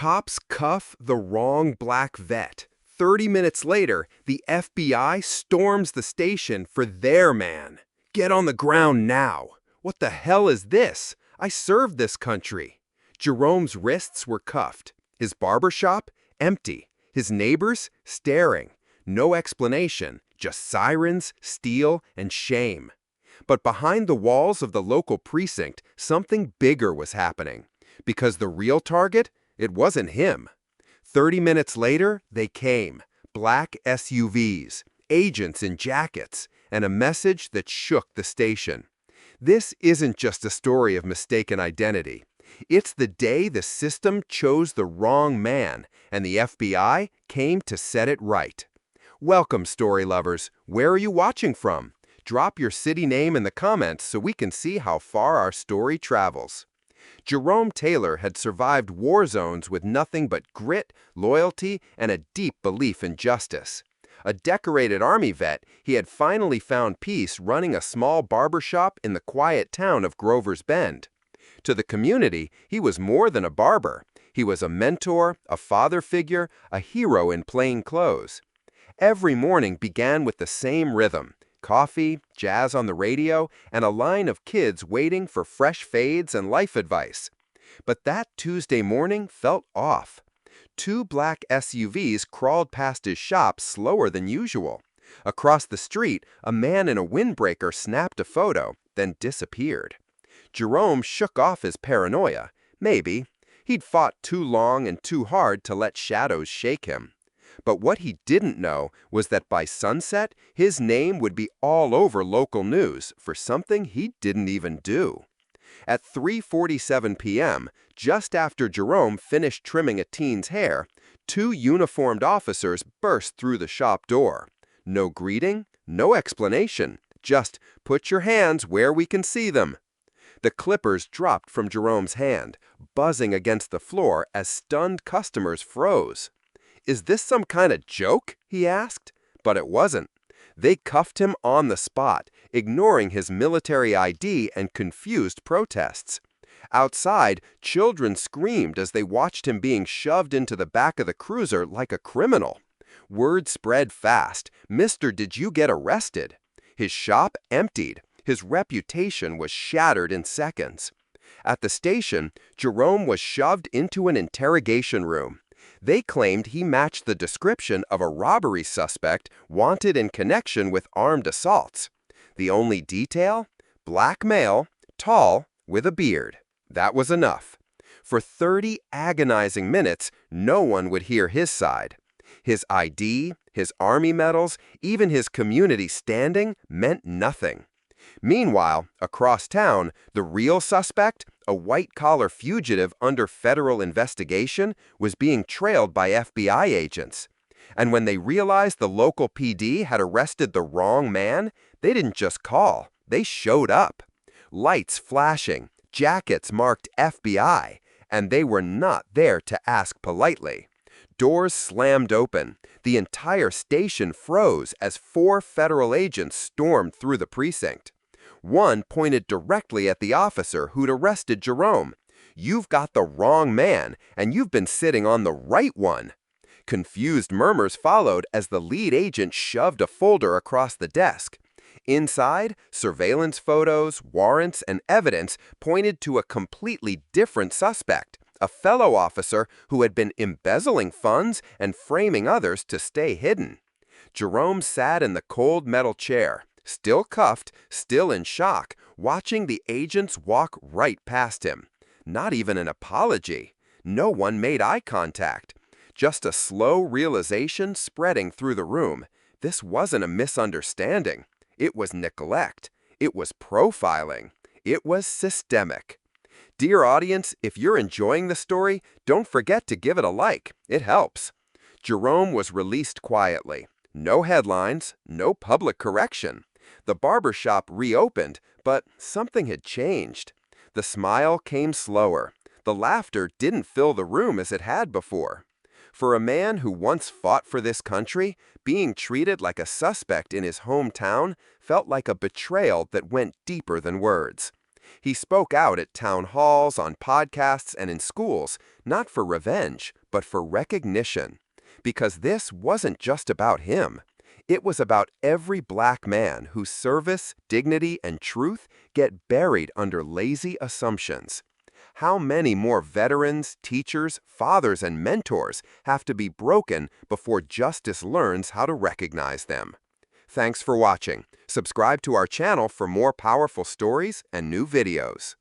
Cops cuff the wrong black vet. 30 minutes later, the FBI storms the station for their man. Get on the ground now. What the hell is this? I served this country. Jerome's wrists were cuffed. His barbershop? Empty. His neighbors? Staring. No explanation, just sirens, steel, and shame. But behind the walls of the local precinct, something bigger was happening. Because the real target? It wasn't him. 30 minutes later, they came. Black SUVs, agents in jackets, and a message that shook the station. This isn't just a story of mistaken identity. It's the day the system chose the wrong man, and the FBI came to set it right. Welcome, story lovers. Where are you watching from? Drop your city name in the comments so we can see how far our story travels. Jerome Taylor had survived war zones with nothing but grit, loyalty, and a deep belief in justice. A decorated Army vet, he had finally found peace running a small barbershop in the quiet town of Grover's Bend. To the community, he was more than a barber. He was a mentor, a father figure, a hero in plain clothes. Every morning began with the same rhythm. Coffee, jazz on the radio, and a line of kids waiting for fresh fades and life advice. But that Tuesday morning felt off. 2 black SUVs crawled past his shop slower than usual. Across the street, a man in a windbreaker snapped a photo, then disappeared. Jerome shook off his paranoia. Maybe. He'd fought too long and too hard to let shadows shake him. But what he didn't know was that by sunset, his name would be all over local news for something he didn't even do. At 3:47 p.m., just after Jerome finished trimming a teen's hair, 2 uniformed officers burst through the shop door. No greeting, no explanation, just put your hands where we can see them. The clippers dropped from Jerome's hand, buzzing against the floor as stunned customers froze. "Is this some kind of joke?" he asked. But it wasn't. They cuffed him on the spot, ignoring his military ID and confused protests. Outside, children screamed as they watched him being shoved into the back of the cruiser like a criminal. Word spread fast. "Mister, did you get arrested?" His shop emptied. His reputation was shattered in seconds. At the station, Jerome was shoved into an interrogation room. They claimed he matched the description of a robbery suspect wanted in connection with armed assaults. The only detail? Black male, tall, with a beard. That was enough. For 30 agonizing minutes, no one would hear his side. His ID, his Army medals, even his community standing meant nothing. Meanwhile, across town, the real suspect, a white-collar fugitive under federal investigation, was being trailed by FBI agents. And when they realized the local PD had arrested the wrong man, they didn't just call, they showed up. Lights flashing, jackets marked FBI, and they were not there to ask politely. Doors slammed open. The entire station froze as 4 federal agents stormed through the precinct. One pointed directly at the officer who'd arrested Jerome. "You've got the wrong man, and you've been sitting on the right one." Confused murmurs followed as the lead agent shoved a folder across the desk. Inside, surveillance photos, warrants, and evidence pointed to a completely different suspect, a fellow officer who had been embezzling funds and framing others to stay hidden. Jerome sat in the cold metal chair, still cuffed, still in shock, watching the agents walk right past him. Not even an apology. No one made eye contact. Just a slow realization spreading through the room. This wasn't a misunderstanding. It was neglect. It was profiling. It was systemic. Dear audience, if you're enjoying the story, don't forget to give it a like. It helps. Jerome was released quietly. No headlines, no public correction. The barbershop reopened, but something had changed. The smile came slower. The laughter didn't fill the room as it had before. For a man who once fought for this country, being treated like a suspect in his hometown felt like a betrayal that went deeper than words. He spoke out at town halls, on podcasts, and in schools, not for revenge, but for recognition. Because this wasn't just about him. It was about every black man whose service, dignity, and truth get buried under lazy assumptions. How many more veterans, teachers, fathers, and mentors have to be broken before justice learns how to recognize them? Thanks for watching. Subscribe to our channel for more powerful stories and new videos.